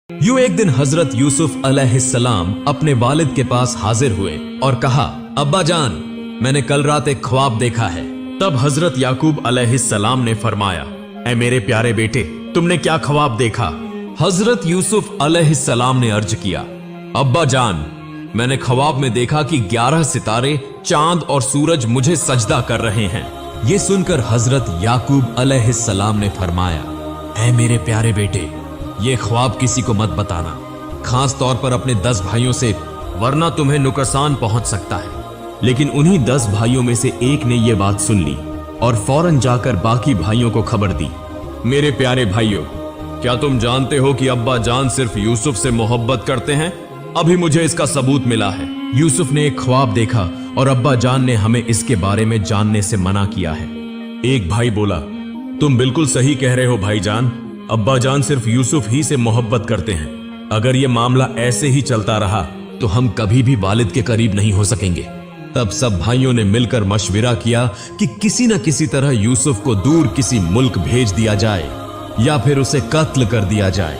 यूं एक दिन हजरत यूसुफ अलैहिस्सलाम अपने वालिद के पास हाजिर हुए और कहा, अब्बा जान, मैंने कल रात एक ख्वाब देखा है। तब हजरत याकूब अलैहिस्सलाम ने फरमाया, ऐ मेरे प्यारे बेटे, तुमने क्या ख्वाब देखा? हजरत यूसुफ अलैहिस्सलाम ने अर्ज किया, अब्बा जान, मैंने ख्वाब में देखा कि 11 सितारे, चांद और सूरज मुझे सजदा कर रहे हैं। ये सुनकर हजरत याकूब अलैहिस्सलाम ने फरमाया, ऐ मेरे प्यारे बेटे, ये ख्वाब किसी को मत बताना, खास तौर पर अपने 10 भाइयों से, वरना तुम्हें नुकसान पहुंच सकता है। लेकिन उन्हीं 10 भाइयों में से एक ने यह बात सुन ली और फौरन जाकर बाकी भाइयों को खबर दी। मेरे प्यारे भाइयों, क्या तुम जानते हो कि अब्बा जान सिर्फ यूसुफ से मोहब्बत करते हैं? अभी मुझे इसका सबूत मिला है। यूसुफ ने एक ख्वाब देखा और अब्बा जान ने हमें इसके बारे में जानने से मना किया है। एक भाई बोला, तुम बिल्कुल सही कह रहे हो भाईजान, अब्बा जान सिर्फ यूसुफ ही से मोहब्बत करते हैं। अगर ये मामला ऐसे ही चलता रहा तो हम कभी भी वालिद के करीब नहीं हो सकेंगे। तब सब भाइयों ने मिलकर मशविरा किया कि किसी न किसी तरह यूसुफ को दूर किसी मुल्क भेज दिया जाए या फिर उसे कत्ल कर दिया जाए।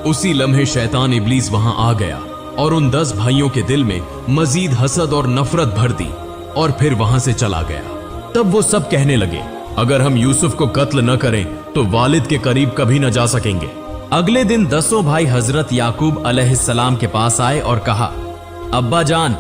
उसी लम्हे शैतान इब्लीस वहां आ गया और उन 10 भाइयों के दिल में मजीद हसद और नफरत भर दी और फिर वहां से चला गया। तब वो सब कहने लगे, अगर हम यूसुफ को कत्ल न करें तो वालिद के करीब कभी न जा सकेंगे। अगले दिन 10 भाई हजरत याकूब अलैहिस्सलाम के पास आए और कहा, अब्बा जान,